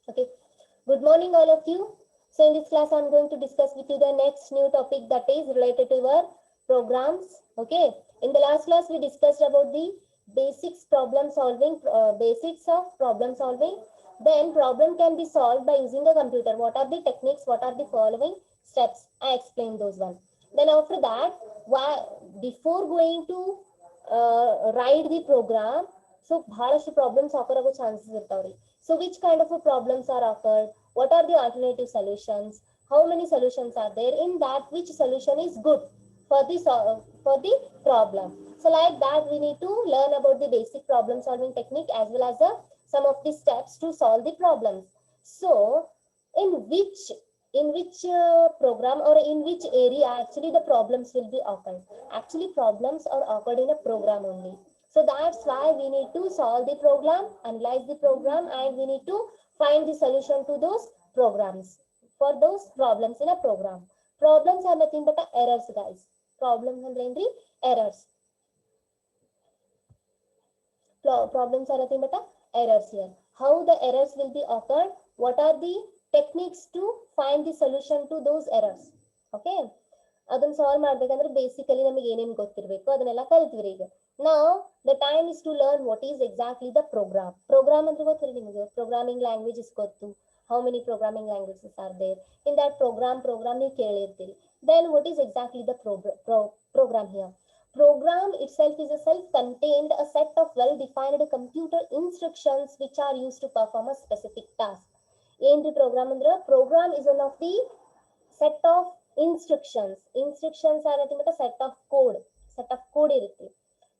Okay. Good morning, all of you. So, in this class, I'm going to discuss with you the next new topic that is related to your programs. Okay. In the last class, we discussed about the basics of problem solving. Then, problem can be solved by using a computer. What are the techniques? What are the following steps? I explained those one. Then, after that, before going to write the program, so ಬಹಳಷ್ಟು problems ಆಕರ್ ಆಗೋ chances ಇರ್ತಾವ್ರಿ. So which kind of a problems are occurred? What are the alternative solutions? How many solutions are there? In that, which solution is good for the problem? So like that, we need to learn about the basic problem solving technique as well as some of the steps to solve the problems. So in which program or in which area actually the problems will be occurred? Actually, problems are occurred in a program only. So that's why we need to solve the program, analyze the program, and we need to find the solution to those programs for those problems in a program. Problems are nothing but errors, guys. Problems and errors. Problems are nothing but errors here. How the errors will be occurred? What are the techniques to find the solution to those errors? Okay. ಅದನ್ನ solve ಮಾಡ್ಬೇಕಂದ್ರೆ basically ನಮಗೆ ಏನೇನು ಗೊತ್ತಿರಬೇಕು ಅದನ್ನೆಲ್ಲ ಕಲ್ತಿವ್ರಿ ಈಗ. Now the time is to learn what is exactly the program. Program ಅಂದ್ರೆ ಗೊತ್ತಿರಿ ನಿಮಗೆ, programming languages ಗೊತ್ತು. How many programming languages are there? In that program ನೀವು ಕೇಳಿರ್ತೀರಿ. Then what is exactly the program here? Program itself is a self-contained a set of well-defined computer instructions which are used to perform a specific task. ಏನ್ರಿ program ಅಂದ್ರೆ program is one of the set of instructions are nothing but a set of code ಇರುತ್ತೆ.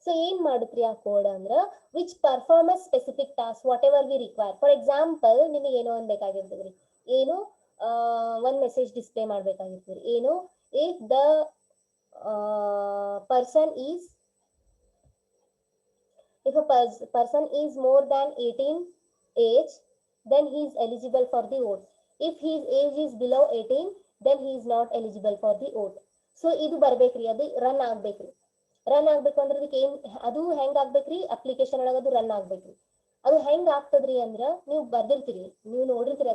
So ಏನ್ ಮಾಡುತ್ರಿ ಆ code ಅಂದ್ರ which perform a specific task what ever we require. For example ನಿಮಗೆ ಏನೋ ಒಂದ್ ಬೇಕಾಗಿರ್ತದ್ರಿ, ಏನು ಒಂದ್ ಮೆಸೇಜ್ ಡಿಸ್ಪ್ಲೇ ಮಾಡ್ಬೇಕಾಗಿರ್ತದ್ರಿ, ಏನು if the person is more than 18 age, then he is eligible for the vote. If his age is below 18, then he is not eligible for the vote. So ಇದು ಬರ್ಬೇಕ್ರಿ, ಅದು run ಆಗ್ಬೇಕ್ರಿ. Run ಆಗ್ಬೇಕು ಅಂದ್ರೆ ಅದಕ್ಕೆ ಅದು ಹೆಂಗ್ ಆಗ್ಬೇಕ್ರಿ, application ಒಳಗ ಅದು run ಆಗ್ಬೇಕ್ರಿ. ಅದು ಹೆಂಗ್ ಆಗ್ತದ್ರಿ ಅಂದ್ರ ನೀವು ಬರ್ದಿರ್ತೀರಿ, ನೀವು ನೋಡಿರ್ತೀರಿ,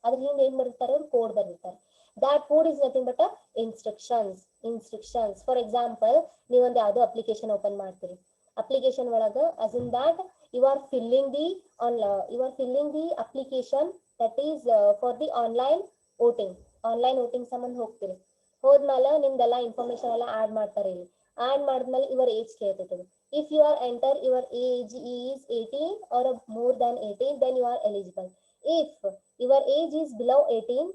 ಅದ್ರ ಹಿಂದೆ ಏನ್ ಬರ್ತಾರೆ, ಅವ್ರು code ಬರ್ದಿರ್ತಾರೆ. that code is nothing but a instructions. For example, ನೀವು ಒಂದು ಯಾವುದೋ ಅಪ್ಲಿಕೇಶನ್ ಓಪನ್ ಮಾಡ್ತೀರಿ, ಅಪ್ಲಿಕೇಶನ್ ಒಳಗ as in that you are filling the application that is for the online voting ಸಂಬಂಧ ಹೋಗ್ತೀರಿ. ಹೋದ್ಮೇಲೆ ನಿಮ್ದೆಲ್ಲ ಇನ್ಫಾರ್ಮೇಶನ್ ಎಲ್ಲ ಆಡ್ ಮಾಡ್ತಾರೆ. ಇಲ್ಲಿ ಆಡ್ ಮಾಡಿದ್ಮೇಲೆ ಯುವರ್ ಏಜ್ ಕೇಳ್ತೈತೆ. If you are enter your age is 18 or more than 18, then you are eligible. If your age is below 18,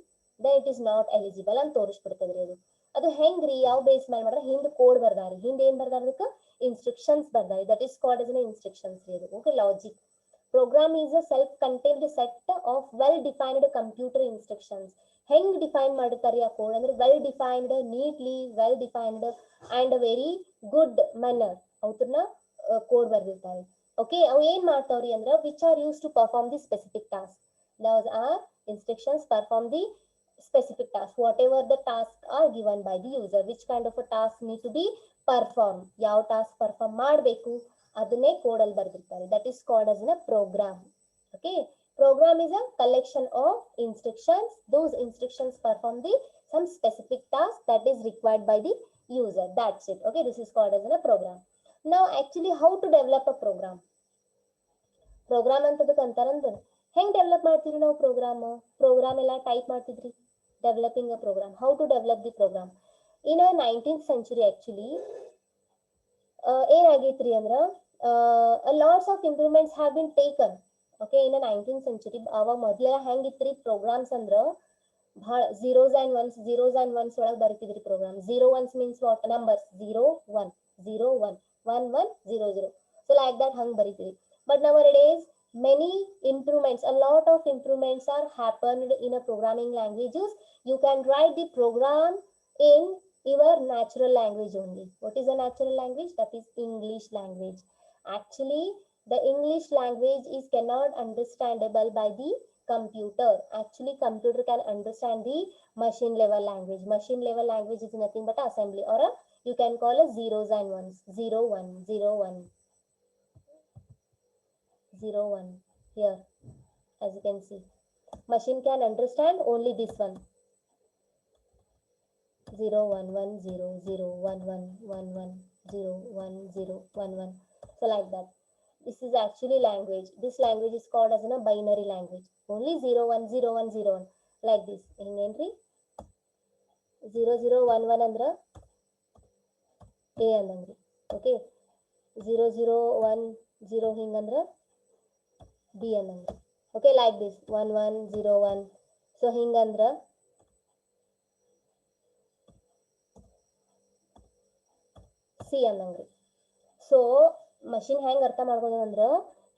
then it is not eligible ಅಂತ ತೋರಿಸ್ಬಿಡ್ತದ್ರಿ. ಅದು ಹೆಂಗ್ರಿ, ಯಾವ ಬೇಸ್ ಮೇಲೆ ಮಾಡ್ರೆ, ಹಿಂದ್ ಕೋಡ್ ಬರ್ದಾರಿ, ಹಿಂದ್ ಏನ್ ಬರ್ದಾರ, ಅದಕ್ಕೆ ಇನ್ಸ್ಟ್ರಕ್ಷನ್ಸ್ ಬರ್ದಾರಿ. That is called as an instructions ರೀ ಅದು. Okay, logic. Program is a self-contained set of well-defined computer instructions. ಹೆಂಗ್ ಡಿಫೈನ್ ಮಾಡಿರ್ತಾರೆ ಆ ಕೋಡ್ ಅಂದ್ರೆ well defined, neatly well defined and very good manner ಅವ್ರನ್ನ ಕೋಡ್ ಬರ್ದಿರ್ತಾರೆ. ಓಕೆ, ಅವು ಏನ್ ಮಾಡ್ತಾವ್ರಿ ಅಂದ್ರೆ which are use to perform the specific task. those are instructions perform the specific task, whatever the tasks are given by the user. Which kind of a task need to be performed, ಯಾವ task perform ಮಾಡಬೇಕು ಅದನ್ನೇ ಕೋಡಲ್ಲಿ ಬರ್ದಿರ್ತಾರೆ. That is called as a program. Okay, program is a collection of instructions. Those instructions perform the some specific task that is required by the user. That's it. Okay, this is called as a program. Now actually how to develop a program ಅಂತದಕ್ಕೆ ಅಂತಾರಂದ್ರೆ ಹೆಂಗ್ develop ಮಾಡ್ತೀರಿ ನಾವು program ಎಲ್ಲ type ಮಾಡ್ತಿದ್ರಿ. Developing a program, how to develop the program in 19th century actually ಏನಾಗೈತ್ರಿ ಅಂದ್ರ lots of improvements have been taken. Okay, in 19th century ಅವಾಗ ಮೊದ್ಲೆಲ್ಲ ಹೆಂಗಿತ್ರಿ ಪ್ರೋಗ್ರಾಮ್ಸ್ ಅಂದ್ರ ಬಹಳ zeros and ones ಒಳಗೆ ಬರೀತಿದ್ರಿ program. 0 1s means what numbers, 0 1 0 1 1 1 0 0. so like that hang ಬರೀತಿದ್ರಿ. but nowadays many improvements, a lot of improvements are happened in a programming languages. You can write the program in your natural language only. What is a natural language? That is English language. Actually the English language is cannot understandable by the computer. Actually computer can understand the machine level language. Machine level language is nothing but assembly, or you can call it zeros and ones. 0 1 0 1 0 1 here, as you can see. Machine can understand only this one. 0 1 1 0 0 1 1 1 1 0 1 0 1 1. So like that. This is actually language. This language is called as a binary language. Only 0 1 0 1 0 1 like this. Hingenri 0 0 1 1 andra A andangri. Okay. 0 0 1 0 hingandra B andangri. Okay, like this. 1 1 0 1. So hingandra C andangri. So machine ಹೆಂಗೆ ಅರ್ಥ ಮಾಡ್ಕೋದಂದ್ರೆ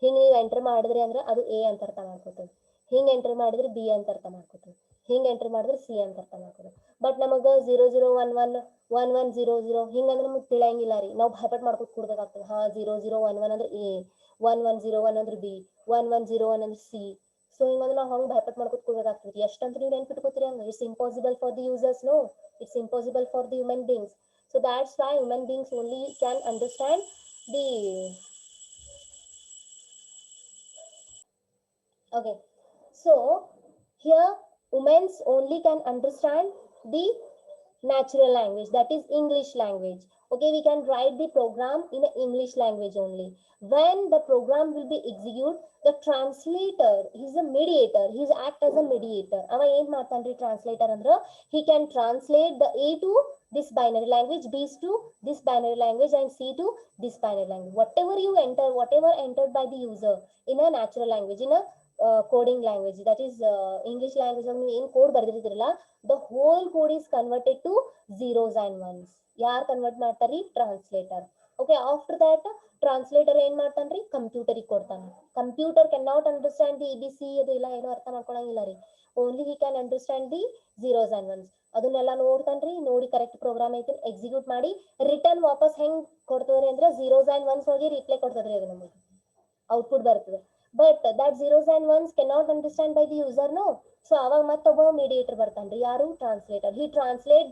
ಹಿಂಗೆ ನೀವು enter ಮಾಡಿದ್ರಿ ಅಂದ್ರೆ ಅದು A ಅಂತ ಅರ್ಥ ಮಾಡ್ಕೋತದೆ, ಹಿಂಗೆ ಎಂಟ್ರಿ ಮಾಡಿದ್ರೆ ಬಿ ಅಂತ ಅರ್ಥ ಮಾಡ್ಕೋತದೆ, ಹಿಂಗೆ ಎಂಟ್ರಿ ಮಾಡಿದ್ರೆ ಸಿ ಅಂತ ಅರ್ಥ ಮಾಡ್ಕೋದು. ಬಟ್ ನಮಗೆ 0 0 1 1 1 1 0 0 ಹಿಂಗಂದ್ರೆ ನಮಗೆ ತಿಳಿಯಂಗಿಲ್ಲ ರೀ, ನಾವು ಭಯಪಟ್ಟು ಮಾಡ್ಕೊತ ಕೊಡ್ಬೇಕಾಗ್ತದೆ. ಹಾ 0 0 1 1 ಅಂದ್ರೆ ಎ, 1 1 0 1 ಅಂದ್ರೆ ಬಿ, 1 1 0 1 ಅಂದ್ರೆ ಸಿ. ಸೊ ಹಿಂಗಂದ್ರೆ ನಾವು ಹಂಗೆ ಭಯಪಟ್ಟು ಮಾಡ್ಕೊತ ಕೊಡ್ಬೇಕಾಗ್ತದೆ. ಎಷ್ಟಂತ ನೀವು ನೆನ್ಪಿಟ್ಕೋತೀರಿ ಹಂಗೆ? It's impossible for the users, no, it's impossible for the human beings. So that's why human beings only can understand the okay. So here humans only can understand the natural language, that is English language. Okay, we can write the program in English language only. When the program will be executed, the translator, he's a mediator, he's act as a mediator. Ava ಏನ್ ಮಾಡ್ತಾನ್ರಿ translator ಅಂದ್ರೆ he can translate the A to this binary language, B to this binary language, and C to this binary language. Whatever you enter, whatever entered by the user in a natural language, in a coding language, that is English language, ನೀವು ಏನು code ಬರೆದಿರ್ತೀರಲ್ಲ, the whole code is converted to zeros and ones. ಯಾರು convert ಮಾಡ್ತಾರ್ರಿ? Translator. Okay, after that translator ಏನ್ ಮಾಡ್ತಾನ್ರಿ? ಕಂಪ್ಯೂಟರಿಗೆ ಕೊಡ್ತಾನೆ. Computer can not understand the ABC, ಅದು ಇಲ್ಲ ಏನೋ ಅರ್ಥ ಮಾಡ್ಕೊಳಂಗಿಲ್ಲ ರೀ. Only he can understand the zeros and ones. ಅದನ್ನೆಲ್ಲ ನೋಡ್ತಾನ್ರಿ, ನೋಡಿ ಕರೆಕ್ಟ್ ಪ್ರೋಗ್ರಾಮ್ ಐತಿ ಎಕ್ಸಿಕ್ಯೂಟ್ ಮಾಡಿ ರಿಟರ್ನ್ ವಾಪಸ್ ಹೆಂಗ್ ಕೊಡ್ತದ್ರಿ ಅಂದ್ರೆ zeros and ones ಹೋಗಿ ರಿಪ್ಲೈ ಕೊಡ್ತದ್ರಿ, ಅದು ನಮಗೆ ಔಟ್ಪುಟ್ ಬರ್ತದೆ. But that zeros and ones cannot understand by the user, no. So ಅವಾಗ ಮತ್ತೊಬ್ಬ ಮೀಡಿಯೇಟರ್ ಬರ್ತಾನ್ರಿ, ಯಾರು? Translator. He translate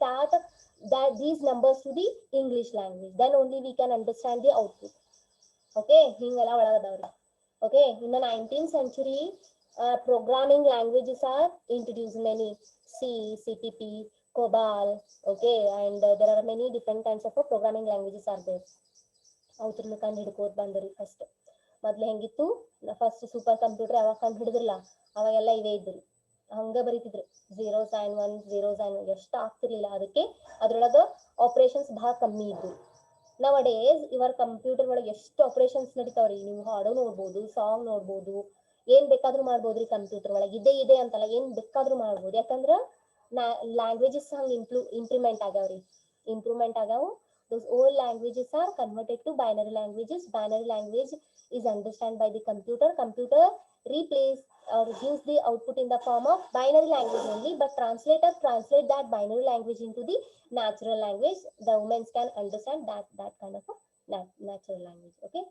that these numbers to the English language, then only we can understand the output. Okay, ಹಿಂಗೆಲ್ಲ ಒಳಗದವ್ರಿ. Okay, in the 19th century programming languages are introduced, many C, CPP, COBOL. Okay, and there are many different kinds of programming languages are there. ಅವ್ರನ್ನ ಕಂಡು ಹಿಡ್ಕೋತ ಬಂದ್ರಿ. First ಮೊದ್ಲು ಹೆಂಗಿತ್ತು, first super computer ಯಾವಾಗ ಕಂಡು ಹಿಡಿದ್ರಲ್ಲ ಅವಾಗೆಲ್ಲ ಇವೇ ಇದ್ರಿ, ಹಂಗ ಬರೀತಿದ್ರು zeros and ones, zeros and ಎಷ್ಟು ಆಗ್ತಿರ್ಲಿಲ್ಲ. ಅದಕ್ಕೆ ಅದ್ರೊಳಗ ಆಪರೇಷನ್ಸ್ ಬಹಳ ಕಮ್ಮಿ ಇದ್ವು. ನಾವ್ ಡೇಸ್ ಇವರ ಕಂಪ್ಯೂಟರ್ ಒಳಗೆ ಎಷ್ಟು ಆಪರೇಷನ್ಸ್ ನಡೀತಾವ್ರಿ. ನೀವು ಹಾಡು ನೋಡ್ಬೋದು, ಸಾಂಗ್ ನೋಡ್ಬೋದು, ಏನ್ ಬೇಕಾದ್ರೂ ಮಾಡ್ಬೋದ್ರಿ. ಕಂಪ್ಯೂಟರ್ ಒಳಗೆ ಇದೇ ಅಂತಲ್ಲ, ಏನ್ ಬೇಕಾದ್ರೂ ಮಾಡ್ಬೋದು. ಯಾಕಂದ್ರ ಲ್ಯಾಂಗ್ವೇಜಸ್ ಹಂಗ ಇಂಪ್ರೂವ್ಮೆಂಟ್ ಆಗ್ಯಾವ್ರಿ, ಇಂಪ್ರೂವ್ಮೆಂಟ್ ಆಗ್ಯಾವ. Those old languages are converted to binary languages. Binary language is understood by the computer. Computer replace or gives the output in the form of binary language only, but translator translate that binary language into the natural language. The humans can understand that kind of a natural language. Okay.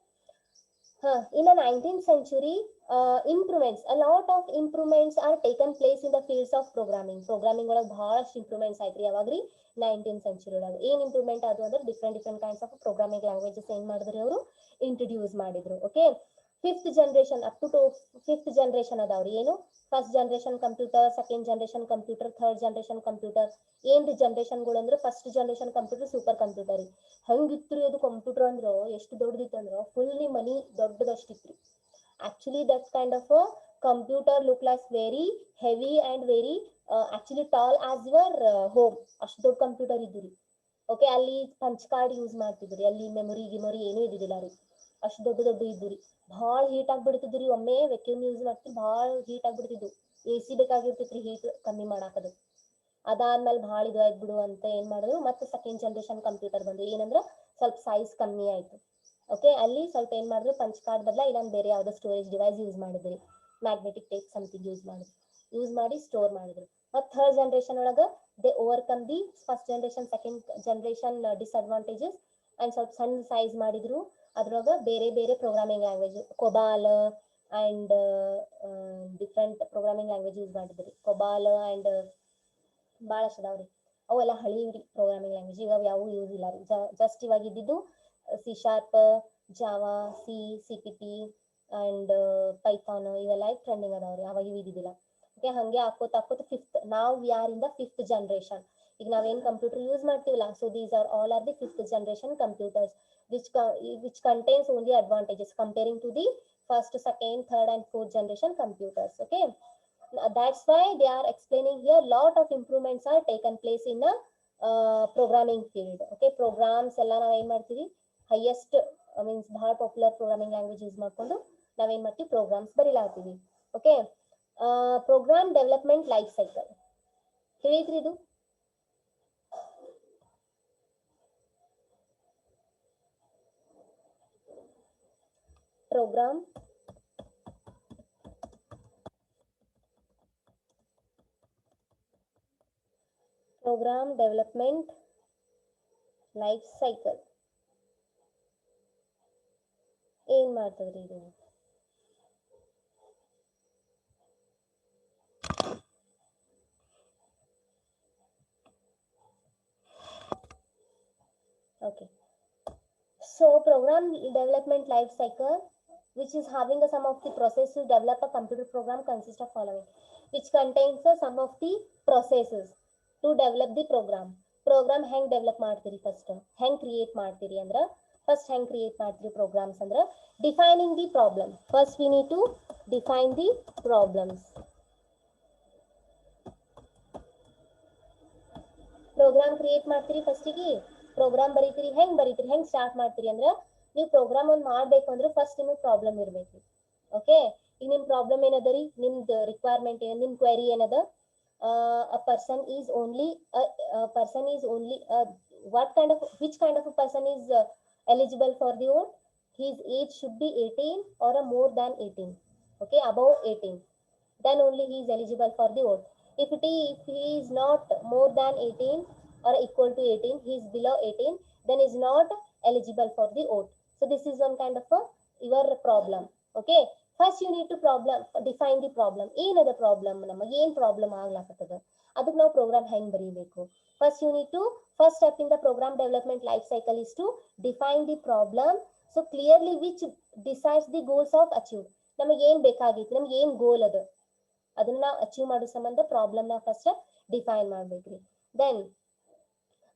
In the 19th century, improvements, a lot of improvements are taken place in the fields of programming. Programming ಒಳಗೆ ಬಹಳಷ್ಟು improvements ಆಯ್ತ್ರಿ. ಯಾವಾಗ್ರಿ? 19th century ಒಳಗೆ. ಏನ್ improvement ಅದು ಅಂದ್ರೆ different kinds of programming languages ಏನ್ ಮಾಡಿದ್ರಿ ಅವರು? ಇಂಟ್ರೊಡ್ಯೂಸ್ ಮಾಡಿದ್ರು. Okay, fifth generation up to fifth generation ಅದಾವ್ರಿ. ಏನು? First generation computer, second generation computer, third generation computer. ಏನ್ರಿ ಜನರೇಷನ್ಗಳು ಅಂದ್ರೆ first generation computer super computer ರೀ. ಹಂಗಿತ್ರಿ ಅದು ಕಂಪ್ಯೂಟರ್ ಅಂದ್ರ ಎಷ್ಟು ದೊಡ್ಡದಿತ್ತು ಅಂದ್ರ ಫುಲ್ಲಿ ಮನಿ ದೊಡ್ಡದಷ್ಟಿತ್ರಿ. Actually that kind of computer look like very heavy and very actually tall as your home. ಅಷ್ಟು ದೊಡ್ಡ ಕಂಪ್ಯೂಟರ್ ಇದ್ದು ರೀ. ಓಕೆ, ಅಲ್ಲಿ ಪಂಚ್ ಕಾರ್ಡ್ ಯೂಸ್ ಮಾಡ್ತಿದ್ರಿ, ಅಲ್ಲಿ ಮೆಮೊರಿ ಏನೂ ಇದ್ದಿದ್ದಿಲ್ಲ ರೀ. ಅಷ್ಟು ದೊಡ್ಡ ಇದ್ದು ರೀ. ಭಾಳ ಹೀಟ್ ಆಗ್ಬಿಡ್ತಿದ್ರಿ. ಒಮ್ಮೆ ವೆಕ್ಯೂಮ್ ಯೂಸ್ ಮಾಡ್ತಿದ್ರಿ, ಭಾಳ ಹೀಟ್ ಆಗ್ಬಿಡ್ತಿದ್ವು. AC ಬೇಕಾಗಿರ್ತಿತ್ರಿ ಹೀಟ್ ಕಮ್ಮಿ ಮಾಡಾಕದು. ಅದಾದ್ಮೇಲೆ ಭಾಳ ಇದು ಆಯ್ತು ಬಿಡು ಅಂತ ಏನ್ ಮಾಡಿದ್ರು, ಮತ್ತೆ ಸೆಕೆಂಡ್ ಜನರೇಷನ್ ಕಂಪ್ಯೂಟರ್ ಬಂದು ಏನಂದ್ರ ಸ್ವಲ್ಪ ಸೈಜ್ ಕಮ್ಮಿ ಆಯ್ತು. ಓಕೆ, ಅಲ್ಲಿ ಸ್ವಲ್ಪ ಏನ್ ಮಾಡಿದ್ರು, ಪಂಚ್ ಕಾರ್ಡ್ ಬದಲ ಇನ್ನೊಂದು ಬೇರೆ ಯಾವ್ದೋ ಸ್ಟೋರೇಜ್ ಡಿವೈಸ್ ಯೂಸ್ ಮಾಡಿದ್ರಿ, ಮ್ಯಾಗ್ನೆಟಿಕ್ ಟೇಪ್ ಸಮಥಿಂಗ್ ಯೂಸ್ ಮಾಡಿ ಸ್ಟೋರ್ ಮಾಡಿದ್ರು. ಮತ್ತು ಥರ್ಡ್ ಜನರೇಷನ್ ಒಳಗ they overcome the first generation second generation disadvantages and ಸ್ವಲ್ಪ ಸಣ್ಣ ಸೈಜ್ ಮಾಡಿದ್ರು. ಅದ್ರೊಳಗ ಬೇರೆ programming language, COBOL and different programming language use ಮಾಡಿದ್ರಿ. ಕೊಬಾಲ್ ಅಂಡ್ ಭಾಳಷ್ಟು ಅದಾವ್ರಿ. ಅವೆಲ್ಲ ಹಳಿವ್ರಿ ಪ್ರೋಗ್ರಾಮಿಂಗ್ ಲ್ಯಾಂಗ್ವೇಜ್. ಇವಾಗ ಯಾವ ಯೂಸ್ ಇಲ್ಲ ರೀ. ಜಸ್ಟ್ ಇವಾಗ ಇದ್ದಿದ್ದು C#, Java, C, CPP and Python ಇವೆಲ್ಲ ಟ್ರೆಂಡಿಂಗ್ ಅದಾವ್ರಿ. ಅವಾಗ ಇವು ಇದ್ದಿದ್ದಿಲ್ಲ. ಓಕೆ ಹಂಗೆ ಹಾಕೋತ ಹಾಕೋತ ಫಿಫ್ತ್ ನಾವು we are in the fifth generation. ಈಗ ನಾವೇನು ಕಂಪ್ಯೂಟರ್ ಯೂಸ್ ಮಾಡ್ತೀವಲ್ಲ, so these are all are the fifth generation computers which contains only advantages comparing to the first, second, third and fourth generation computers. Okay, that's why they are explaining here lot of improvements are taken place in the programming field. Okay, programs ಎಲ್ಲ ನಾವು ಏನು ಮಾಡ್ತೀವಿ, highest means ಬಹಳ popular programming language use ಮಾಡ್ಕೊಂಡು ನಾವೇನು ಮಾಡ್ತೀವಿ, programs ಬರೀಲಾಗ್ತೀವಿ. Okay, program development life cycle ತಿಳಿದ್ರಿ ಇದು? program development life cycle ಏನ್ ಮಾಡ್ತದ್ರಿ ಇದು? Okay, so program development life cycle, which is having a sum of the process to develop a computer program, consists of following, which contains a sum of the processes to develop the program. Program ಹೆಂಗ್ develop ಮಾಡ್ತೀರಿ, first ಹೆಂಗ್ create ಮಾಡ್ತೀರಿ ಅಂದ್ರೆ, first ಹೆಂಗ್ create ಮಾಡ್ತೀರಿ programs ಅಂದ್ರೆ, defining the problem. First we need to define the problems. Program create ಮಾಡ್ತೀರಿ, ಫಸ್ಟಿಗೆ ಪ್ರೋಗ್ರಾಮ್ ಬರೀತೀರಿ. ಹೆಂಗ್ ಬರೀತೀರಿ, ಹೆಂಗ್ ಸ್ಟಾರ್ಟ್ ಮಾಡ್ತೀರಿ ಅಂದ್ರೆ, ನೀವು ಪ್ರೋಗ್ರಾಮ್ ಒಂದು ಮಾಡ್ಬೇಕು ಅಂದ್ರೆ ಫಸ್ಟ್ ನಿಮಗೆ ಪ್ರಾಬ್ಲಮ್ ಇರಬೇಕು. ಓಕೆ, ಈಗ ನಿಮ್ಮ ಪ್ರಾಬ್ಲಮ್ ಏನದ ರೀ, ನಿಮ್ದು ರಿಕ್ವೈರ್ಮೆಂಟ್ ಏನು, ನಿಮ್ಮ ಕ್ವೆರಿ ಏನದ, a person is only which kind of a person is eligible for the vote. His age should be 18 or a more than 18. Okay, above 18, then only he is eligible for the vote. If he is not more than 18 or equal to 18, he is below 18, then is not eligible for the vote. So this is one kind of your problem. Okay, first you need to define the problem. ಏನದ problem, ನಮಗೆ ಏನು problem ಆಗ್ಲಾಕತ್ತದ, ಅದಕ್ಕೆ ನಾವು program ಹೆಂಗ್ ಬರೀಬೇಕು. First you need to first step in the program development life cycle is to define the problem, so clearly which decides the goals of achieve. ನಮಗೆ ಏನು ಬೇಕಾಗಿತ್ತು, ನಮಗೆ ಏನು ಗೋಲ್ ಅದ, ಅದನ್ನ ನಾವು ಅಚೀವ್ ಮಾಡೋ ಸಂಬಂಧ ಪ್ರಾಬ್ಲಮ್ ನ ಫಸ್ಟ್ ಡಿಫೈನ್ ಮಾಡ್ಬೇಕ್ರಿ. Then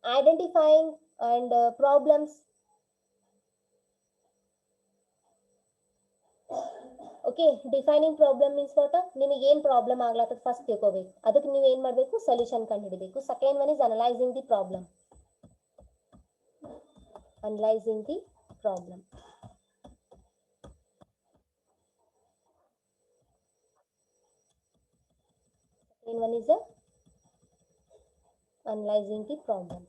identifying and problems. Okay, defining problem means what, ನಿಮಗೆ ಏನು ಪ್ರಾಬ್ಲಮ್ ಆಗ್ಲತ್ತದ ಫಸ್ಟ್ ತಿಳ್ಕೋಬೇಕು, ಅದಕ್ಕೆ ನೀವು ಏನು ಮಾಡಬೇಕು, ಸೊಲ್ಯೂಷನ್ ಕಂಡು ಹಿಡಿಬೇಕು. Second one is analysing the problem. Analysing the problem. Second one is analyzing the problem.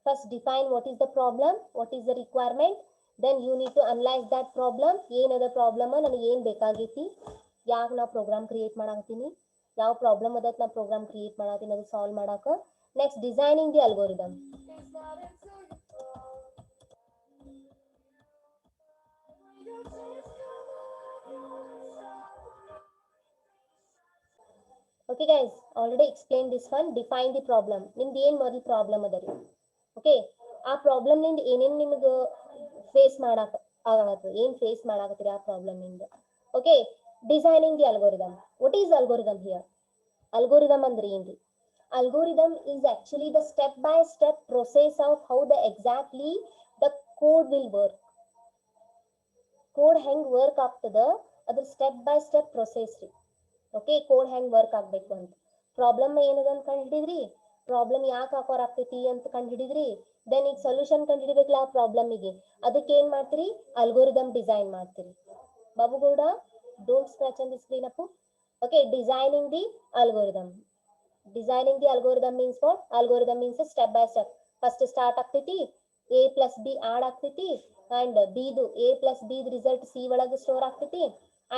First define what is the problem, what is the requirement, then you need to analyze that problem. ಏನದ problem, ನನಗೆ ಏನು ಬೇಕಾಗೈತಿ, ಯಾಕೆ ನಾ program create ಮಾಡಾಕತ್ತೀನಿ, ಯಾವ problem ಅದಕ್ಕೆ ನಾ program create ಮಾಡಾಕತ್ತೀನಿ ಅದು ಸಾಲ್ವ್ ಮಾಡಾಕ. Next designing the algorithm. Okay guys, already explained this one. Define the problem. ನಿಮ್ದು ಏನು ಮೊದಲು ಪ್ರಾಬ್ಲಮ್ ಅದ ರೀ. ಓಕೆ, ಆ ಪ್ರಾಬ್ಲಮ್ ನಿಂದ ಏನೇನು ನಿಮಗೆ ಫೇಸ್ ಮಾಡಾಕ ಆಗತ್ತೆ, ಏನು ಫೇಸ್ ಮಾಡಾಕತ್ತೀರಿ ಆ ಪ್ರಾಬ್ಲಮ್ ನಿಂದ. Okay, designing the algorithm. What is algorithm here? Algorithm ಅಂದ್ರೆ ಏನ್ರಿ? Algorithm is actually the step by step process of how the exactly the code will work. Code ಹೆಂಗ್ ವರ್ಕ್ ಆಗ್ತದ ಅದ್ರ ಸ್ಟೆಪ್ ಬೈ ಸ್ಟೆಪ್ ಪ್ರೊಸೆಸ್ ರೀ. Okay, code ಹೆಂಗ್ work ಆಗ್ಬೇಕು ಅಂತ. Problem ಏನದ ಅಂತ ಕಂಡು ಹಿಡಿದ್ರಿ, ಪ್ರಾಬ್ಲಮ್ ಯಾಕೆ ಆಕೋರ್ ಆಗ್ತೈತಿ ಅಂತ ಕಂಡು ಹಿಡಿದ್ರಿ, ದೆನ್ ಈಗ ಸೊಲ್ಯೂಷನ್ ಕಂಡು ಹಿಡಿಬೇಕಲ್ಲ ಆ ಪ್ರಾಬ್ಲಮಿಗೆ, ಅದಕ್ಕೆ ಏನ್ ಮಾಡ್ತೀರಿ, ಅಲ್ಗೋರಿದಮ್ ಡಿಸೈನ್ ಮಾಡ್ತೀರಿ. Babugowda, don't scratch on the screen ಅಪ್ಪು. Okay, designing the algorithm. Designing the algorithm means what? Algorithm means step by step. First start ಆಗ್ತೈತಿ, a plus b ಆಡ್ ಆಗ್ತೈತಿ, ಅಂಡ್ ಬಿದು a plus b result C ಒಳಗೆ store ಆಗ್ತೈತಿ,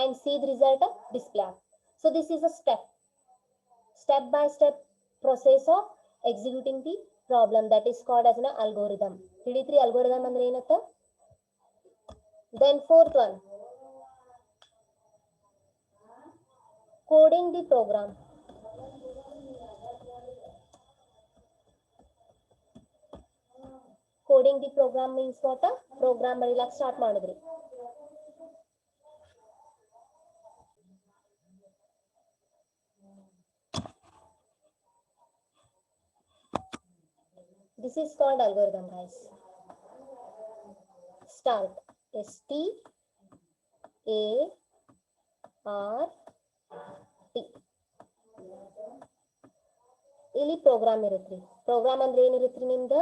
and C result display ಆಗ್ತೈತಿ. So this is a step by step process of executing the problem, that is called as an algorithm. ತಿಳಿತ್ರಿ algorithm ಅಂದ್ರೆ ಏನಂತ? Then fourth one, coding the program. Coding the program means what? Program ಬರೀಲಾಕ start ಮಾಡಿದ್ರಿ. This is called algorithm, guys. Start. START. ಇಲ್ಲಿ program ಇರುತ್ರಿ. Program ಅಂದ್ರೆ ಏನಿರುತ್ರಿ ನಿಮ್ದು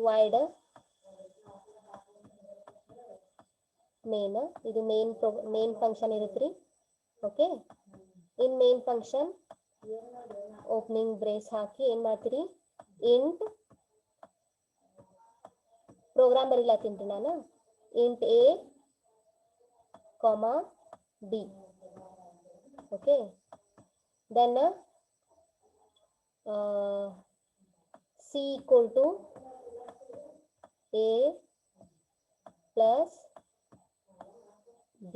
void main, ಇದು ಮೇನ್ ಫಂಕ್ಷನ್ ಇರುತ್ರಿ. Okay, in main function opening brace ಹಾಕಿ ಏನ್ ಮಾಡ್ತೀರಿ, ಇಂಟ್ ಪ್ರೋಗ್ರಾಮ್ ಬರೀಲಾತೀನಿ ನಾನು, int A, B. Okay, then C equal to A plus B.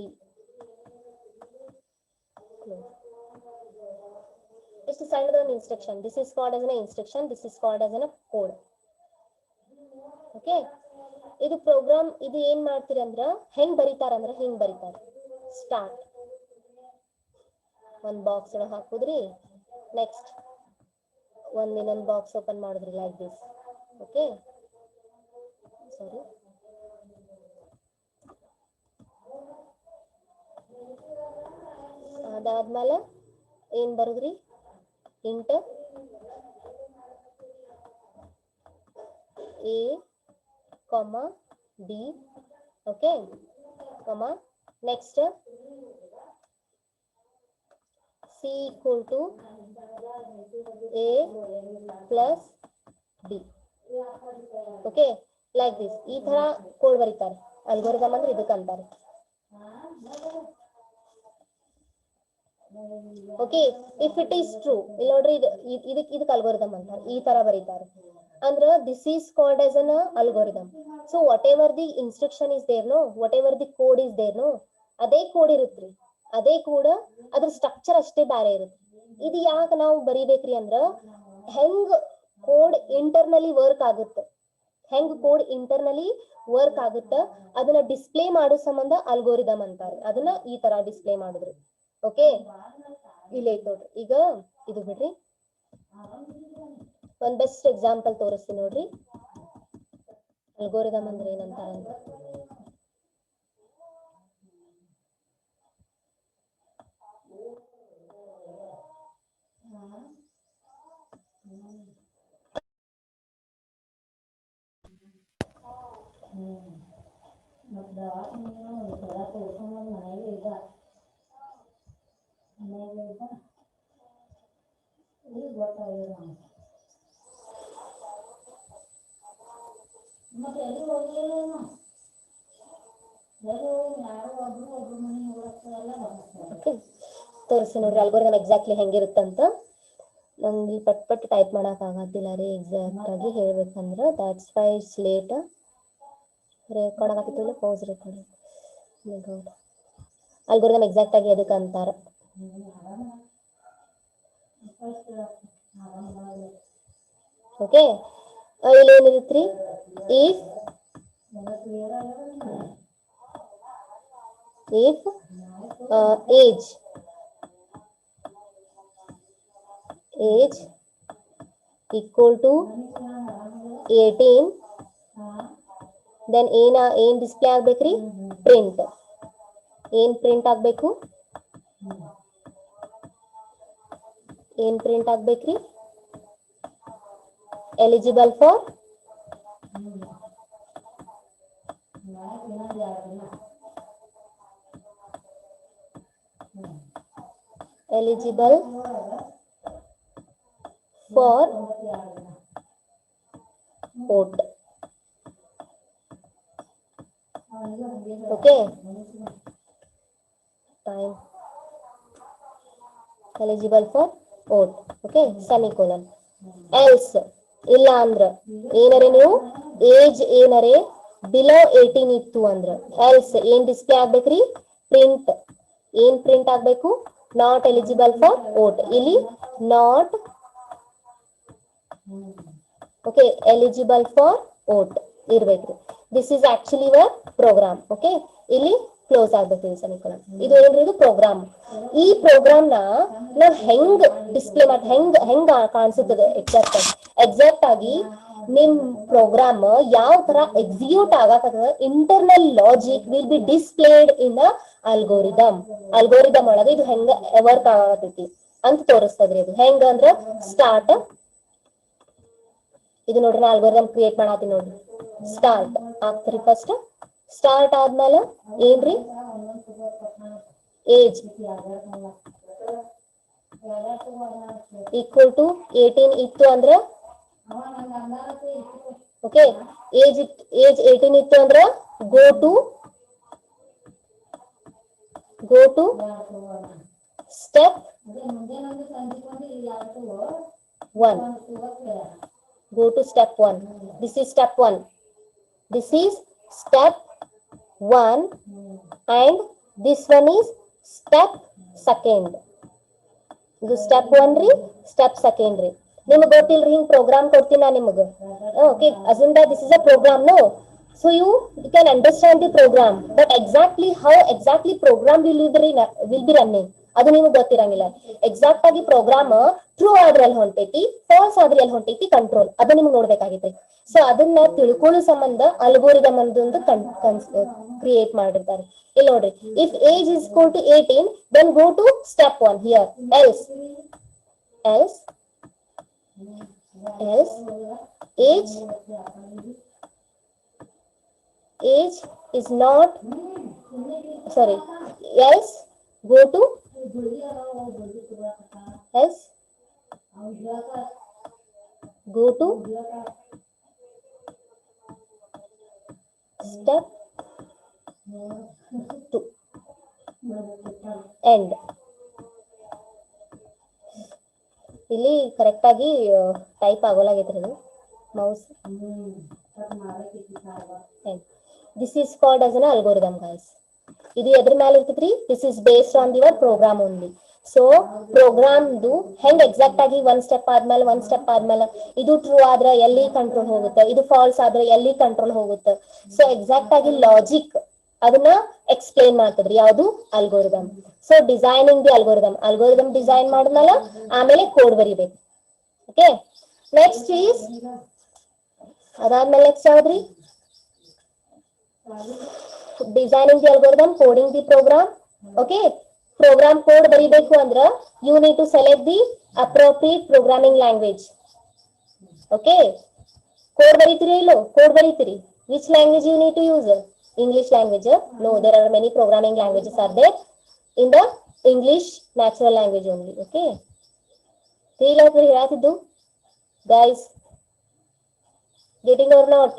It's a side of an instruction. This is called as an instruction. This is called as a code. Okay, ಇದು program. ಇದು ಏನ್ ಮಾಡ್ತೀರಿ ಅಂದ್ರ ಹೆಂಗ್ ಬರೀತಾರ ಅಂದ್ರ ಹಿಂಗ್ ಬರೀತಾರ. Start ಒಂದ್ box ಒಳಗೆ ಹಾಕುದ್ರಿ, ನೆಕ್ಸ್ಟ್ ಇನ್ನೊಂದು ಬಾಕ್ಸ್ ಓಪನ್ ಮಾಡಿದ್ರಿ ಲೈಕ್ ದಿಸ್. ಓಕೆ, ಸಾರಿ, ಅದಾದ್ಮೇಲೆ ಏನ್ ಬರುದ್ರಿ, int A, B. Okay, next C equal to A plus B. Okay, like this. ಈ ತರ ಕೋಡ್ ಬರೀತಾರೆ. ಅಲ್ಗೋರಿದಮ್ ಅಂದ್ರೆ ಇದಕ್ಕೆ ಅಂತಾರೆ. Okay, if it is true, ಇಲ್ಲಿ ನೋಡ್ರಿ, ಇದಕ್ಕೆ ಅಲ್ಗೋರಿದಮ್ ಅಂತಾರೆ. ಈ ತರ ಬರೀತಾರೆ ಅಂದ್ರ this is called as an algorithm. So whatever the instruction is there no, whatever the code is there no, ಅದೇ ಕೋಡ್ ಇರುತ್ರಿ. ಅದೇ ಕೋಡ್, ಅದ್ರ ಸ್ಟ್ರಕ್ಚರ್ ಅಷ್ಟೇ ಬೇರೆ ಇರುತ್ತೆ. ಇದು ಯಾಕೆ ನಾವು ಬರಿಬೇಕ್ರಿ ಅಂದ್ರ ಹೆಂಗ್ ಕೋಡ್ ಇಂಟರ್ನಲಿ ವರ್ಕ್ ಆಗುತ್ತೆ, ಅದನ್ನ ಡಿಸ್ಪ್ಲೇ ಮಾಡೋ ಸಂಬಂಧ ಅಲ್ಗೋರಿದಮ್ ಅಂತಾರೆ. ಅದನ್ನ ಈ ತರ ಡಿಸ್ಪ್ಲೇ ಮಾಡಿದ್ರು. ಓಕೆ, ಇಲ್ಲಿ ಐತ್ ನೋಡ್ರಿ. ಈಗ ಇದು ಬಿಡ್ರಿ, ಒಂದ್ ಬೆಸ್ಟ್ ಎಕ್ಸಾಂಪಲ್ ತೋರಿಸ್ತೀನಿ ನೋಡ್ರಿ, ಅಲ್ಗೋರಿದಮ್ ಅಂದ್ರೆ ಏನಂತಾರ ಅಂತ. ತೋರಿಸಿ ನೋಡ್ರಿ ಅಲ್ಗೋರಿದಮ್ ಎಕ್ಸಾಕ್ಟ್ಲಿ ಹೆಂಗಿರುತ್ತಂತ. ನಂಗೆ ಪಟ್ ಟೈಪ್ ಮಾಡಕ್ ಆಗತ್ತಿಲ್ಲ ರೀ, ಎಕ್ಸಾಕ್ಟ್ ಆಗಿ ಹೇಳ್ಬೇಕಂದ್ರ. That's why it's late. Record ಆಗತ್ತಿಲ್ಲ, ಪೌಸ್ ರೆಕಾರ್ಡ್. ಅಲ್ಗೋರಿದಮ್ ಎಕ್ಸಾಕ್ಟ್ ಆಗಿ ಎದಕ್ಕೆ ಅಂತಾರ. ಓಕೆ, ಇಲ್ಲಿ ಏನಿರುತ್ರಿ, if age equal to 18, then ಏನ್ ಡಿಸ್ಪ್ಲೇ ಆಗ್ಬೇಕ್ರಿ, ಪ್ರಿಂಟ್. ಏನ್ ಪ್ರಿಂಟ್ ಆಗ್ಬೇಕು, eligible for vote. Okay, time, eligible for vote. Okay, semicolon. Else ಇಲ್ಲ ಅಂದ್ರ ಏನರೆ ನೀವು ಏಜ್ ಏನರೆ ಬಿಲೋ 18 ಇತ್ತು ಅಂದ್ರ ಎಲ್ಸ್ ಏನ್ ಡಿಸ್ಪ್ಲೇ ಆಗ್ಬೇಕ್ರಿ, ಪ್ರಿಂಟ್. ಏನ್ ಪ್ರಿಂಟ್ ಆಗ್ಬೇಕು, ನಾಟ್ ಎಲಿಜಿಬಲ್ ಫಾರ್ ವೋಟ್. ಇಲ್ಲಿ not okay eligible for vote ಇರ್ಬೇಕ್ರಿ. This is actually your program. Okay, ಇಲ್ಲಿ ಕ್ಲೋಸ್ ಆಗ್ಬೇಕು ಸೆಮಿಕೋಲನ್. ಇದು ಏನ್ರಿ ಇದು ಪ್ರೋಗ್ರಾಮ್. ಈ ಪ್ರೋಗ್ರಾಮ್ ನಾವ್ ಹೆಂಗ್ ಡಿಸ್ಪ್ಲೇ ಮಾಡಿ ಹೆಂಗ್ ಕಾಣಿಸುತ್ತದೆ ಎಕ್ಸಾಕ್ಟ್ ಆಗಿ ನಿಮ್ ಪ್ರೋಗ್ರಾಮ್ ಯಾವ ತರ ಎಕ್ಸಿಕ್ಯೂಟ್ ಆಗಕತ್ತದ, internal logic will be displayed in algorithm. Algorithm ಒಳಗ ಇದು ಹೆಂಗ ವರ್ಕ್ ಆಗತೈತಿ ಅಂತ ತೋರಿಸ್ತದ್ರಿ. ಇದು ಹೆಂಗ ಅಂದ್ರ ಸ್ಟಾರ್ಟ್, ಇದು ನೋಡ್ರಿ ನಾ ಅಲ್ಗೋರಿದಮ್ ಕ್ರಿಯೇಟ್ ಮಾಡತ್ತೀನಿ ನೋಡ್ರಿ. ಸ್ಟಾರ್ಟ್ ಆಗ್ತರಿ. ಫಸ್ಟ್ ಸ್ಟಾರ್ಟ್ ಆದ್ಮೇಲೆ ಏನ್ರಿ ಏಜ್ ಈಕ್ವಲ್ ಟು 18 ಇತ್ತು ಅಂದ್ರ ಓಕೆ, ಏಜ್ 18 ಇತ್ತು ಅಂದ್ರ go to step 1. Go to step 1. This is step 1. This is step 1 and this one is step 2. ಇದು ಸ್ಟೆಪ್ 1 ರೀ, ಸ್ಟೆಪ್ 2 ರೀ. ನಿಮ್ಗೆ ಗೊತ್ತಿಲ್ರಿ, ಹಿಂಗ್ ಪ್ರೋಗ್ರಾಮ್ ಕೊಡ್ತೀನಿ ನಾ ನಿಮ್ಗೆ. Okay, assume that this is a program, no? So you can understand the program, but exactly how exactly program will be running ಅದು ನಿಮ್ಗೆ ಗೊತ್ತಿರಂಗಿಲ್ಲ. ಎಕ್ಸಾಕ್ಟ್ ಆಗಿ ಪ್ರೋಗ್ರಾಮ್ ಟ್ರೂ ಆದ್ರೆ ಎಲ್ಲಿ ಹೊಂಟೈತಿ, ಫಾಲ್ಸ್ ಆದ್ರೆ ಎಲ್ಲಿ ಹೊಂಟೈತಿ ಕಂಟ್ರೋಲ್, ಅದು ನಿಮ್ಗೆ ನೋಡ್ಬೇಕಾಗೈತಿ. ಸೊ ಅದನ್ನ ತಿಳ್ಕೊಳ್ಳೋ ಸಂಬಂಧ ಅಲ್ಗೋರಿದಮ್ ಒಂದು ಕ್ರಿಯೇಟ್ ಮಾಡಿರ್ತಾರೆ. ಇಲ್ಲಿ ನೋಡ್ರಿ, if age is equal to 18 then go to step 1 here. else age is not, sorry, else go to step 2 end. ಇಲ್ಲಿ ಕರೆಕ್ಟ್ ಆಗಿ ಟೈಪ್ ಆಗೋಲಾಗೈತ್ರಿ ಇದು mouse. This is called as an algorithm guys. ಇದು ಎದ್ರ ಮೇಲೆ ಇರ್ತೈತ್ರಿ, this is based on your program only. So ಪ್ರೋಗ್ರಾಮ್ದು ಹೆಂಗ್ ಎಕ್ಸಾಕ್ಟ್ ಆಗಿ ಒಂದ್ ಸ್ಟೆಪ್ ಆದ್ಮೇಲೆ ಇದು ಟ್ರೂ ಆದ್ರೆ ಎಲ್ಲಿ ಕಂಟ್ರೋಲ್ ಹೋಗುತ್ತೆ, ಇದು ಫಾಲ್ಸ್ ಆದ್ರೆ ಎಲ್ಲಿ ಕಂಟ್ರೋಲ್ ಹೋಗುತ್ತೆ. ಸೊ ಎಕ್ಸಾಕ್ಟ್ ಆಗಿ ಲಾಜಿಕ್ ಅದನ್ನ ಎಕ್ಸ್ಪ್ಲೇನ್ ಮಾಡ್ತದ್ರಿ ಯಾವುದು algorithm. So designing the algorithm design ಮಾಡಿದ್ಮೇಲೆ ಆಮೇಲೆ ಕೋಡ್ ಬರಿಬೇಕು. ಓಕೆ, ನೆಕ್ಸ್ಟ್ ಈಸ್ ಅದಾದ್ಮೇಲೆ ನೆಕ್ಸ್ಟ್ ಯಾವ್ದ್ರಿ, designing the algorithm, coding the program. Okay, program code ಬರಿಬೇಕು ಅಂದ್ರ you need to select the appropriate programming language. Okay, code ಬರೀತೀರಿ ಇಲ್ಲೋ, ಕೋಡ್ ಬರೀತೀರಿ. Which language you need to use? English language? No, there are many programming languages are there in the English natural language only. Okay, clear ಆಯ್ತು ಹೇಳ್ತಿದ್ದು guys? Getting or not?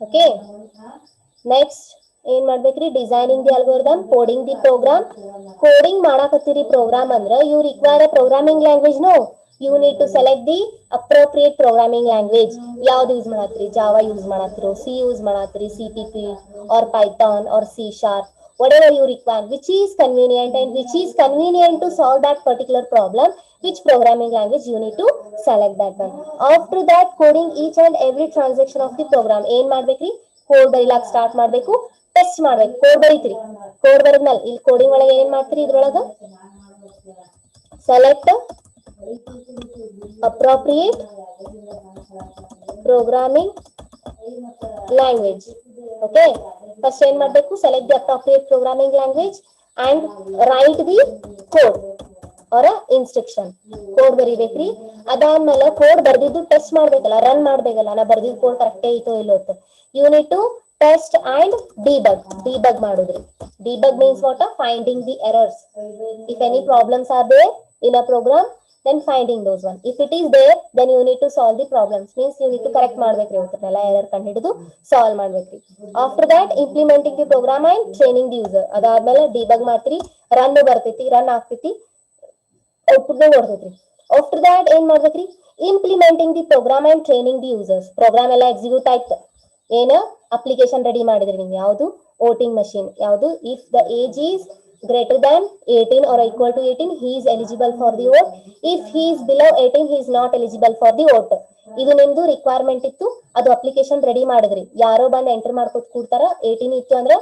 Okay, next ಏನ್ ಮಾಡ್ಬೇಕ್ರಿ, designing the algorithm, coding the program. Coding ಮಾಡಾಕತ್ತೀರಿ program ಅಂದ್ರ you require a programming language. No, you need to select the appropriate programming language. ಯಾವ್ದು use ಮಾಡತ್ತೀರಿ? Java use ಮಾಡತ್ತೀರೋ, C use ಮಾಡತ್ತೀರಿ, CPP or Python or C#, whatever you require, which is convenient to solve that particular problem, which programming language you need to select that one. After that, coding each and every transaction of the program. ಏನ್ ಮಾಡ್ಬೇಕ್ರಿ, code ಬರಿಲಾಕ್ start ಮಾಡ್ಬೇಕು, test ಮಾಡ್ಬೇಕು. Code ಬರೀತೀರಿ, code ಬರದ್ಮೇಲೆ ಇಲ್ಲಿ coding ಒಳಗೆ ಏನ್ ಮಾಡ್ತೀರಿ, ಇದ್ರೊಳಗ select appropriate programming language. Okay, first ಏನ್ ಮಾಡ್ಬೇಕು, select the appropriate programming language and write the code or instruction. Code ಬರಿಬೇಕ್ರಿ. ಅದಾದ್ಮೇಲೆ ಕೋಡ್ ಬರ್ದಿದ್ದು ಟೆಸ್ಟ್ ಮಾಡ್ಬೇಕಲ್ಲ, ರನ್ ಮಾಡ್ಬೇಕಲ್ಲ, ನಾ ಬರ್ದಿದ್ ಕೋಡ್ ಕರೆಕ್ಟ್ ಐತೋ ಇಲ್ಲೋ ಅಂತ. You need to test and debug ಮಾಡುದ್ರಿ. Debug means what? Finding the errors. If any problems are there in a program, then finding those one. If it is there, then you need to solve the problems. Means you need to correct ಮಾಡ್ಬೇಕ್ರಿ, ಅವತ್ತನ್ನೆಲ್ಲ error ಕಂಡು ಹಿಡಿದು solve ಮಾಡ್ಬೇಕ್ರಿ. After that, implementing the program and training the user. ಅದಾದ್ಮೇಲೆ debug ಮಾಡ್ತೀರಿ, run ಬರ್ತೈತಿ, run ಆಗ್ತೈತಿ, output ಬರ್ತೈತ್ರಿ. After that ಏನ್ ಮಾಡ್ಬೇಕ್ರಿ, implementing the program and training the users. Program ಎಲ್ಲ ಎಕ್ಸಿಕ್ಯೂಟ್ ಆಯ್ತು, ಏನ ಅಪ್ಲಿಕೇಶನ್ ರೆಡಿ ಮಾಡಿದ್ರಿ ನೀವು, ಯಾವುದು ವೋಟಿಂಗ್ ಮಷೀನ್, ಯಾವುದು if the age is greater than 18 or equal to 18 he is eligible for the vote. If he is below 18 he is not eligible for the vote. ಇದು ನಿಮ್ದು requirement ಇತ್ತು, ಅದು application ready ಮಾಡಿದ್ರಿ, ಯಾರೋ ಬಂದು enter ಮಾಡ್ಕೊತ ಕೂಡ್ತಾರ, 18 ಇತ್ತು ಅಂದ್ರೆ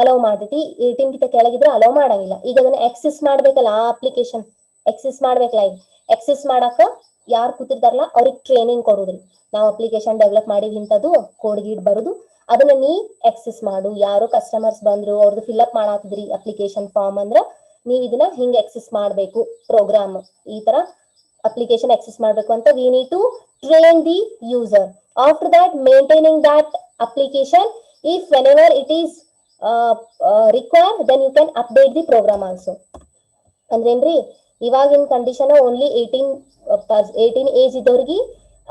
ಅಲೋ ಮಾಡ್ತೈತಿ, 18 ಗಿಂತ ಕೆಳಗಿದ್ರೆ ಅಲೋ ಮಾಡಂಗಿಲ್ಲ. ಈಗ ಅದನ್ನ ಎಕ್ಸೆಸ್ ಮಾಡ್ಬೇಕಲ್ಲ, ಆ ಅಪ್ಲಿಕೇಶನ್ ಎಕ್ಸೆಸ್ ಮಾಡ್ಬೇಕಲ್ಲ, ಈಗ ಎಕ್ಸೆಸ್ ಮಾಡಾಕ ಯಾರು ಕೂತಿರ್ತಾರಲ್ಲ ಅವ್ರಿಗೆ ಟ್ರೈನಿಂಗ್ ಕೊಡುದ್ರಿ, ನಾವು ಅಪ್ಲಿಕೇಶನ್ ಡೆವಲಪ್ ಮಾಡಿವಿ ಇಂಥದ್ದು ಕೋಡ್ ಗೀಡ್ ಬರುದು, ಅದನ್ನ ನೀ ಎಕ್ಸೆಸ್ ಮಾಡು. ಯಾರು ಕಸ್ಟಮರ್ಸ್ ಬಂದ್ರು ಅವ್ರದ್ದು ಫಿಲ್ಅಪ್ ಮಾಡಾತಿದ್ರಿ ಅಪ್ಲಿಕೇಶನ್ ಫಾರ್ಮ್ ಅಂದ್ರ ನೀವ್ ಇದನ್ನ ಹಿಂಗ್ ಎಕ್ಸೆಸ್ ಮಾಡ್ಬೇಕು, ಪ್ರೋಗ್ರಾಮ್ ಈ ತರ ಅಪ್ಲಿಕೇಶನ್ ಎಕ್ಸೆಸ್ ಮಾಡ್ಬೇಕು ಅಂತ we need to train the user. After that maintaining that application, if whenever it is require then you can update the program also. ಅಂದ್ರೇನ್ರಿ, ಇವಾಗಿನ ಕಂಡೀಷನ್ ಓನ್ಲಿ 18 ಏಜ್ ಇದ್ದವ್ರಿಗೆ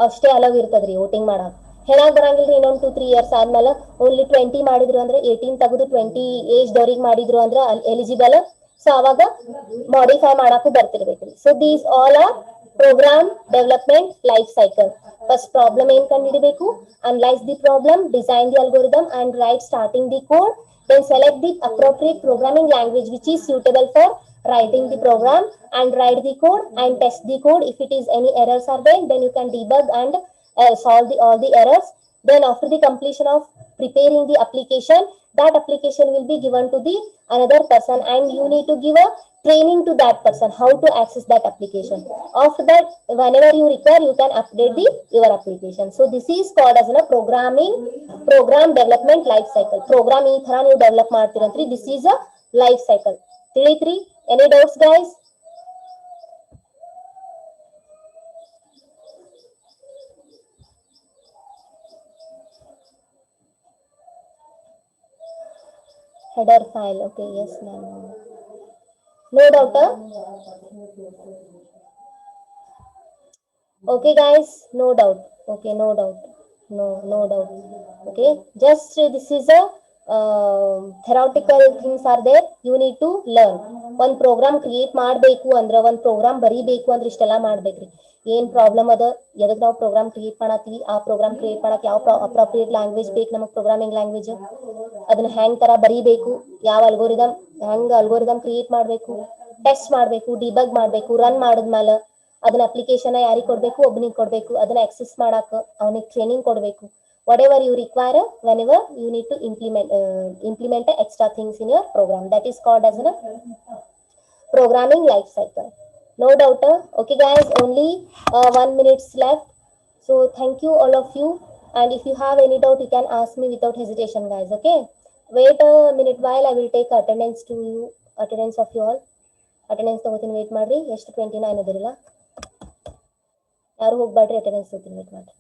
ಅಷ್ಟೇ ಅಲವ್ ಇರ್ತದ್ರಿ ವೋಟಿಂಗ್ ಮಾಡಕ್. ಹೇಳಕ್ ಬರಂಗಿಲ್ರಿ ಇನ್ನೊಂದು 2-3 ಇಯರ್ಸ್ ಆದ್ಮೇಲೆ ಓನ್ಲಿ 20 ಮಾಡಿದ್ರು ಅಂದ್ರೆ 18 ತೆಗೆದು 20 ಏಜ್ ದವ್ರಿಗೆ ಮಾಡಿದ್ರು ಅಂದ್ರೆ ಎಲಿಜಿಬಲ್. ಸೊ ಅವಾಗ ಮಾಡಿಫೈ ಮಾಡಕ್ಕೂ ಬರ್ತಿರ್ಬೇಕ್ರಿ. So these all are program development life cycle. First problem ಏನ್ ಕಂಡುಹಿಡಿಬೇಕು, analyse the problem, design the algorithm and write starting the code, then select the appropriate programming language which is suitable for writing the program and write the code and test the code. If it is any errors are there, then you can debug and solve all the errors. Then after the completion of preparing the application, that application will be given to the another person and you need to give a training to that person how to access that application. After that, whenever you require, you can update your application. So this is called as a program development life cycle. Program ಈ ತರ ನೀವು develop ಮಾಡ್ತೀರಂತ್ರಿ, this is a life cycle. ತಿಳಿತ್ರಿ? Any doubts guys? Header file, okay, yes ma'am. No doubt, okay guys, no doubt, okay, no doubt, no doubt, okay, just this is a theoretical things are there, you need to learn. one program create ಮಾಡಬೇಕು ಅಂದ್ರೆ, ಒಂದು program ಬರೀಬೇಕು ಅಂದ್ರೆ ಇಷ್ಟೆಲ್ಲ ಮಾಡ್ಬೇಕ್ರಿ. ಏನ್ problem ಅದ, ಎದಕ್ ನಾವು ಪ್ರೋಗ್ರಾಮ್ ಕ್ರಿಯೇಟ್ ಮಾಡತ್ತೀವಿ, ಆ ಪ್ರೋಗ್ರಾಮ್ ಕ್ರಿಯೇಟ್ ಮಾಡಕ್ ಯಾವ ಅಪ್ರೋಪ್ರಿಯೇಟ್ ಲ್ಯಾಂಗ್ವೇಜ್ ಬೇಕು ನಮಗೆ, ಪ್ರೋಗ್ರಾಮಿಂಗ್ ಲ್ಯಾಂಗ್ವೇಜ್, ಅದನ್ನ ಹೆಂಗ್ ತರ ಬರೀಬೇಕು, ಯಾವ ಅಲ್ಗೋರಿದಮ್, ಹೆಂಗ್ ಅಲ್ಗೋರಿದಮ್ ಕ್ರಿಯೇಟ್ ಮಾಡ್ಬೇಕು, ಟೆಸ್ಟ್ ಮಾಡ್ಬೇಕು, ಡಿಬಗ್ ಮಾಡ್ಬೇಕು, ರನ್ ಮಾಡಿದ್ಮೇಲೆ ಅದನ್ನ ಅಪ್ಲಿಕೇಶನ್ ಯಾರಿಗೆ ಕೊಡ್ಬೇಕು, ಒಬ್ಬನಿಗೆ ಕೊಡ್ಬೇಕು, ಅದನ್ನ ಆಕ್ಸೆಸ್ ಮಾಡಾಕ ಅವನಿಗೆ ಟ್ರೈನಿಂಗ್ ಕೊಡ್ಬೇಕು. whatever you require, whenever you need to implement extra things in your program, that is called as a programming life cycle. No doubt, okay guys, only 1 minute left. So thank you all of you, and if you have any doubt you can ask me without hesitation guys. Okay, wait a minute while I will take attendance to you, attendance of you all. attendance ತಗೋತೀನಿ, wait ಮಾಡ್ರಿ. ಎಷ್ಟು 29 ಅದಿರಲ್ಲ, ಯಾರು ಹೋಗ್ಬೇಡ್ರಿ, attendance ತಗೋತೀನಿ, wait ಮಾಡ್ರಿ.